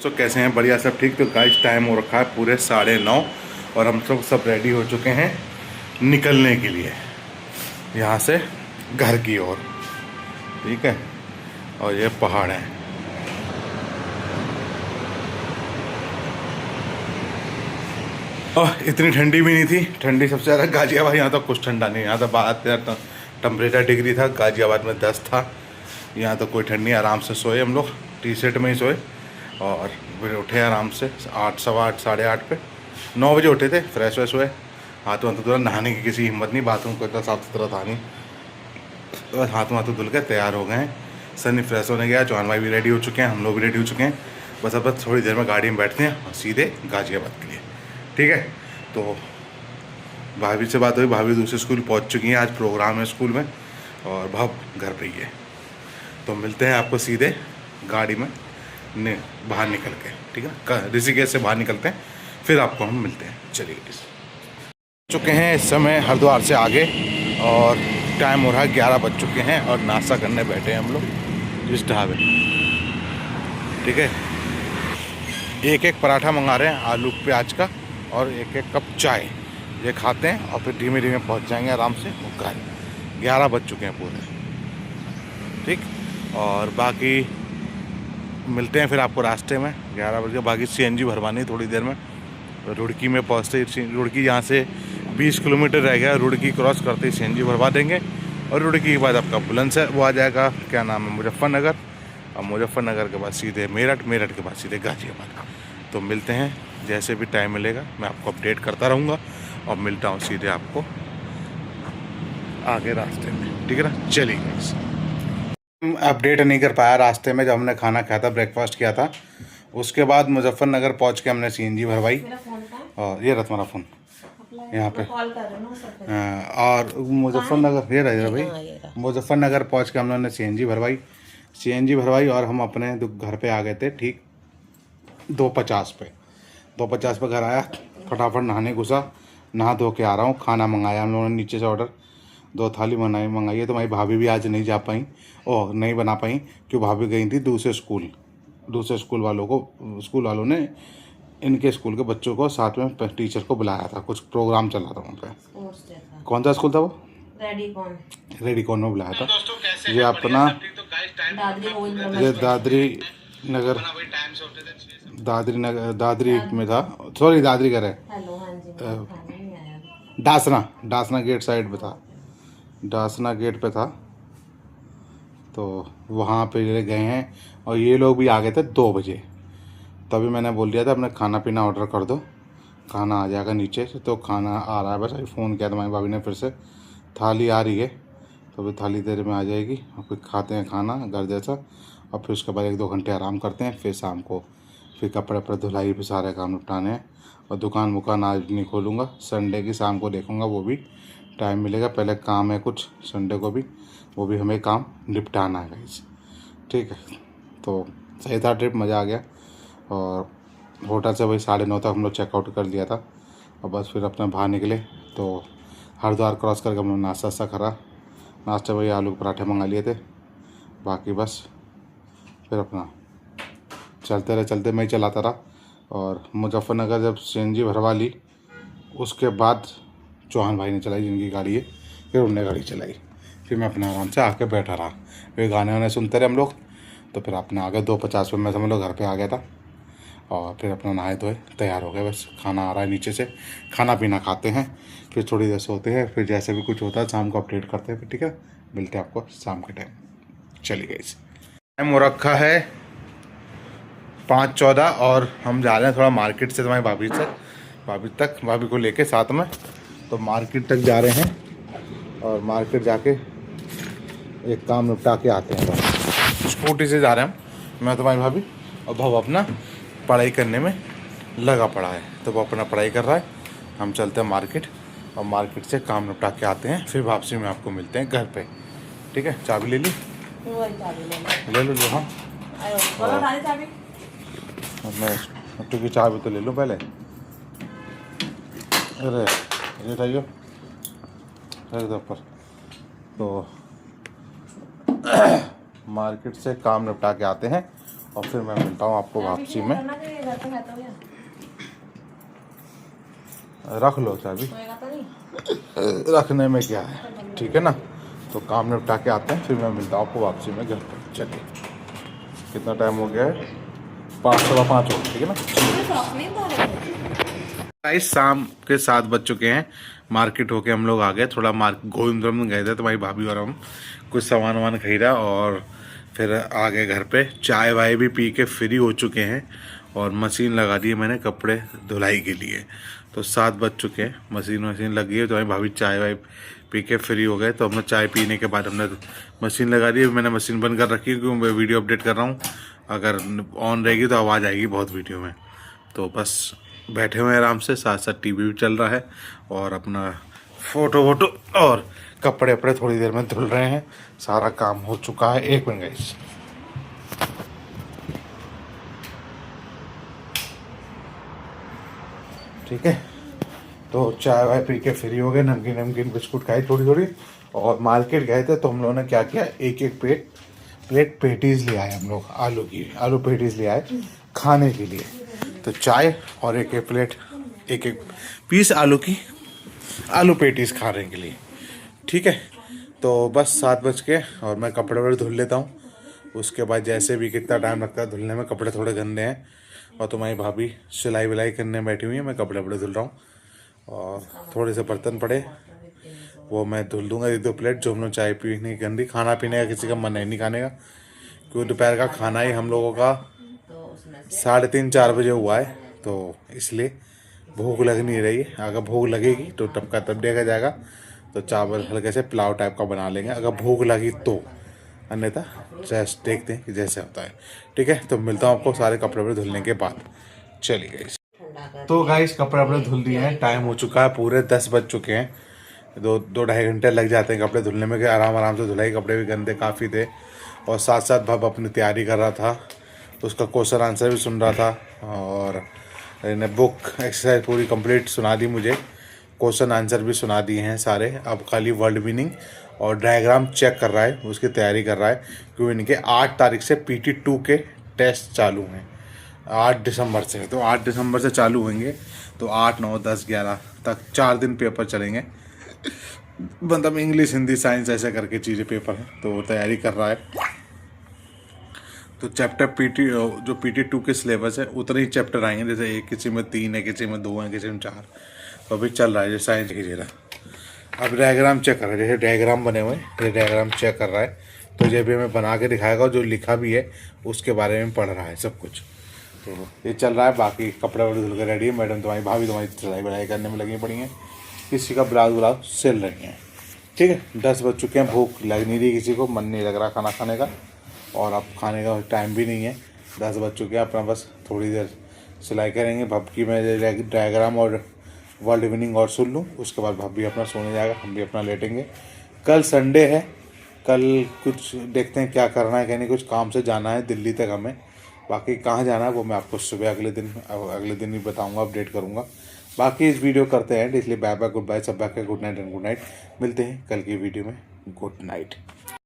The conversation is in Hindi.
दोस्तों कैसे हैं? बढ़िया, सब ठीक। तो गाइस टाइम हो रखा है पूरे 9:30 और हम सब रेडी हो चुके हैं निकलने के लिए यहाँ से घर की ओर। ठीक है, और ये पहाड़ है। और इतनी ठंडी भी नहीं थी। ठंडी सबसे ज़्यादा गाजियाबाद, यहाँ तो कुछ ठंडा नहीं। यहाँ तो 12 टेम्परेचर डिग्री था, गाजियाबाद में 10 था। यहाँ तो कोई ठंड नहीं। आराम से सोए हम लोग, टी शर्ट में ही सोए और फिर उठे आराम से 8, सवा 8, 8:30 पे। 9 बजे उठे थे, फ्रेश व्रेश हुए, हाथ वाथ धुला। नहाने की किसी हिम्मत नहीं, बाथरूम को इतना साफ सुथरा था नहीं। तो हाथ वाथ धुल के तैयार हो गए हैं। सनी फ्रेश होने गया, चौहान भाई भी रेडी हो चुके हैं, हम लोग भी रेडी हो चुके हैं। बस अब थोड़ी देर में गाड़ी में बैठते हैं और सीधे गाजियाबाद के लिए। ठीक है, तो भाभी से बात हुई, भाभी दूसरे स्कूल पहुंच चुकी हैं। आज प्रोग्राम है स्कूल में और भाव घर पे ही है। तो मिलते हैं आपको सीधे गाड़ी में बाहर निकल के। ठीक है, ऋषिकेश से बाहर निकलते हैं, फिर आपको हम मिलते हैं। चलिए, चुके हैं इस समय हरिद्वार से आगे और टाइम हो रहा है 11 बज चुके हैं और नाश्ता करने बैठे हैं हम लोग इस ढाबे। ठीक है, एक पराठा मंगा रहे हैं आलू प्याज का और एक कप चाय। ये खाते हैं और फिर धीमे धीमे पहुंच जाएंगे आराम से घर। 11 बज चुके हैं पूरे। ठीक, और बाकी मिलते हैं फिर आपको रास्ते में 11 बजे। बाकी CNG भरवानी थोड़ी देर में। रुड़की में पहुंचते ही, रुड़की यहाँ से 20 किलोमीटर रह गया, रुड़की क्रॉस करते ही CNG भरवा देंगे। और रुड़की के बाद आपका बुलंदशहर वो आ जाएगा, क्या नाम है, मुजफ्फरनगर। और मुजफ्फरनगर के बाद सीधे मेरठ, मेरठ के बाद सीधे गाजियाबाद। तो मिलते हैं, जैसे भी टाइम मिलेगा मैं आपको अपडेट करता रहूँगा और मिलता हूँ सीधे आपको आगे रास्ते में। ठीक है ना, चलिए। अपडेट नहीं कर पाया रास्ते में, जब हमने खाना खाया था, ब्रेकफास्ट किया था। उसके बाद मुजफ्फरनगर पहुंच के हमने CNG भरवाई। और ये रहा तुम्हारा फ़ोन यहाँ पे। और मुजफ्फरनगर ये रहा भाई। मुजफ्फरनगर पहुंच के हम लोगों ने CNG भरवाई और हम अपने घर पे आ गए थे। ठीक 2:50 पे। 2:50 पे घर आया, फटाफट नहाने घुसा, नहा धो के आ रहा हूँ। खाना मंगाया हम लोगों ने नीचे से, ऑर्डर 2 थाली मंगाई है। तो हमारी भाभी भी आज नहीं जा पाई, नहीं बना पाई, क्यों भाभी गई थी दूसरे स्कूल वालों ने इनके स्कूल के बच्चों को साथ में टीचर को बुलाया था। कुछ प्रोग्राम चल रहा था वहाँ पे। कौन सा स्कूल था वो? रेडिकॉन में बुलाया था। ये अपना दादरी में था। सॉरी, दादरी का है, डासना गेट साइड पे था। डासना गेट पे था, तो वहाँ पे गए हैं। और ये लोग भी आ गए थे 2 बजे। तभी मैंने बोल दिया था अपने खाना पीना ऑर्डर कर दो, खाना आ जाएगा नीचे से। तो खाना आ रहा है, बस अभी फ़ोन किया था हमारी भाभी ने, फिर से थाली आ रही है। तो अभी थाली देर में आ जाएगी और फिर खाते हैं खाना घर जैसा। और फिर उसके बाद 1-2 घंटे आराम करते हैं। फिर शाम को फिर कपड़े धुलाई, फिर सारे काम निपटाने हैं। और दुकान आज नहीं खोलूँगा, संडे की शाम को देखूँगा, वो भी टाइम मिलेगा। पहले काम है कुछ संडे को भी, वो भी हमें काम निपटाना है गाइस। ठीक है, तो सही था ट्रिप, मज़ा आ गया। और होटल से वही 9:30 तक हम लोग चेकआउट कर लिया था। और बस फिर अपना बाहर निकले तो हरिद्वार क्रॉस करके हम लोग नाश्ता करा। नाश्ते वही आलू के पराठे मंगा लिए थे। बाकी बस फिर अपना चलते मैं ही चलाता रहा। और मुजफ्फरनगर जब CNG भरवा ली, उसके बाद चौहान भाई ने चलाई जिनकी गाड़ी है, फिर उनने गाड़ी चलाई। फिर मैं अपने आराम से आके बैठा रहा, फिर गाने वाने सुनते रहे हम लोग। तो फिर अपने आ गए 2:50 पे। मैं समझ लो घर पे आ गया था। और फिर अपना नहाए धोए तैयार हो गए। बस खाना आ रहा है नीचे से, खाना पीना खाते हैं, फिर थोड़ी देर सोते हैं। फिर जैसे भी कुछ होता है शाम को अपडेट करते हैं। फिर ठीक है, मिलते हैं आपको शाम के टाइम। चलिए गाइस, टाइम हो रखा है 5:14 और हम जा रहे हैं थोड़ा मार्केट से, तुम्हारी भाभी को लेके साथ में। तो मार्केट तक जा रहे हैं और मार्केट जाके एक काम निपटा के आते हैं। स्कूटी से जा रहे हैं हम, मैं तुम्हारी भाभी। और भाव अपना पढ़ाई करने में लगा पड़ा है, तो वो अपना पढ़ाई कर रहा है। हम चलते हैं मार्केट और मार्केट से काम निपटा के आते हैं। फिर वापसी में आपको मिलते हैं घर पे। ठीक है, चाबी ले ली? ले लो लो। हाँ, मैं मट्टू की चाबी तो ले लूँ पहले। अरे ये चाहिए ऊपर। तो मार्केट से काम निपटा के आते हैं और फिर मैं मिलता हूँ आपको वापसी में। रख लो चाबी, रखने में क्या है, ठीक है ना। तो काम निपटा के आते हैं, फिर मैं मिलता हूँ आपको वापसी में घर पर। चलिए, कितना टाइम हो गया है? 5 सवा 5 हो, ठीक है ना। गाइस शाम के 7 बज चुके हैं। मार्केट होके हम लोग आ गए, थोड़ा गोविंदपुरम गए थे, तो भाई भाभी और हम कुछ सामान वामान खरीदा और फिर आ गए घर पे। चाय वाय भी पी के फ्री हो चुके हैं और मशीन लगा दी है मैंने कपड़े धुलाई के लिए। तो 7 बज चुके हैं, मशीन लगी है, तो भाई भाभी चाय वाय पी के फ्री हो गए। तो हमने चाय पीने के बाद हमने मशीन लगा दी। मैंने मशीन बंद कर रखी है क्योंकि मैं वीडियो अपडेट कर रहा हूँ, अगर ऑन रहेगी तो आवाज़ आएगी बहुत वीडियो में। तो बस बैठे हुए हैं आराम से, साथ साथ टीवी भी चल रहा है और अपना फोटो वोटो और कपड़े वपड़े थोड़ी देर में धुल रहे हैं। सारा काम हो चुका है। 1 मिनट गाइस, ठीक है। तो चाय वाय पी के फ्री हो गए, नमकीन नमकीन बिस्कुट खाई थोड़ी थोड़ी, और मार्केट गए थे। तो हम लोगों ने क्या किया, एक एक प्लेट पेटीज ले आए हम लोग, आलू पेटीज ले आए खाने के लिए। तो चाय और एक एक पीस आलू पेटीज खाने के लिए, ठीक है। तो बस 7 बज के और मैं कपड़े वपड़े धुल लेता हूँ। उसके बाद जैसे भी कितना टाइम लगता है धुलने में, कपड़े थोड़े गंदे हैं। और तुम्हारी भाभी सिलाई विलाई करने बैठी हुई है, मैं कपड़े वपड़े धुल रहा हूँ। और थोड़े से बर्तन पड़े, वो मैं धुल दूँगा। 1-2 प्लेट जो हम लोग चाय पीने की गंदी, खाना पीने का किसी का मन है नहीं खाने का, क्योंकि दोपहर का खाना ही हम लोगों का 3:30-4 बजे हुआ है। तो इसलिए भूख लग नहीं रही है। अगर भूख लगेगी तो तब देखा जाएगा, तो चावल हल्के से पुलाव टाइप का बना लेंगे अगर भूख लगी तो, अन्यथा जस्ट देखते हैं कि जैसे होता है, ठीक है। तो मिलता हूँ आपको सारे कपड़े वपड़े धुलने के बाद। चलिए गाइस, तो गाइस कपड़े वपड़े धुल दिए हैं, टाइम हो चुका है, पूरे 10 बज चुके हैं। 2-2.5 घंटे लग जाते हैं कपड़े धुलने में, आराम से धुलाई। कपड़े भी गंदे काफ़ी थे और साथ साथ भाव अपनी तैयारी कर रहा था, उसका क्वेश्चन आंसर भी सुन रहा था। और बुक एक्सरसाइज पूरी कंप्लीट सुना दी मुझे, क्वेश्चन आंसर भी सुना दिए हैं सारे। अब खाली वर्ड मीनिंग और डायग्राम चेक कर रहा है, उसकी तैयारी कर रहा है, क्योंकि इनके 8 तारीख से PT2 के टेस्ट चालू हैं, 8 दिसंबर से। तो 8 दिसंबर से चालू होंगे, तो 8, 9, 10, 11 तक 4 दिन पेपर चलेंगे। मतलब इंग्लिश, हिंदी, साइंस ऐसे करके चीज़ें पेपर हैं, तो वो तैयारी कर रहा है। तो चैप्टर जो PT2 के सिलेबस है उतने ही चैप्टर आएंगे, जैसे एक किसी में 3 है, किसी में 2 है, किसी में 4। तो अभी चल रहा है जैसे साइंस की जगह। अब डायग्राम चेक कर रहा है, जैसे डायग्राम बने हुए ये डायग्राम चेक कर रहा है। तो जब भी हमें बना के दिखाएगा, जो लिखा भी है उसके बारे में पढ़ रहा है सब कुछ। तो ये चल रहा है। बाकी कपड़े वपड़े धुल के रेडी है। मैडम तुम्हारी भाभी तुम्हारी सिलाई विलाई करने में लगी पड़ी हैं, किसी का ब्लाउज सिल रही हैं, ठीक है। 10 बज चुके हैं, भूख लग नहीं रही किसी को, मन नहीं लग रहा खाना खाने का, और अब खाने का टाइम भी नहीं है। 10 बज चुके हैं, अपना बस थोड़ी देर सिलाई करेंगे। भब्बी में डायग्राम और वर्ल्ड विनिंग और सुन लूँ, उसके बाद भब्बी अपना सोने जाएगा, हम भी अपना लेटेंगे। कल संडे है, कल कुछ देखते हैं क्या करना है, कहीं कुछ काम से जाना है दिल्ली तक हमें। बाकी कहाँ जाना है वो मैं आपको सुबह अगले दिन ही बताऊँगा, अपडेट करूँगा। बाकी इस वीडियो करते हैं, इसलिए बाय बाय, गुड बाय, सब bye, good night and good night. मिलते हैं कल की वीडियो में, गुड नाइट।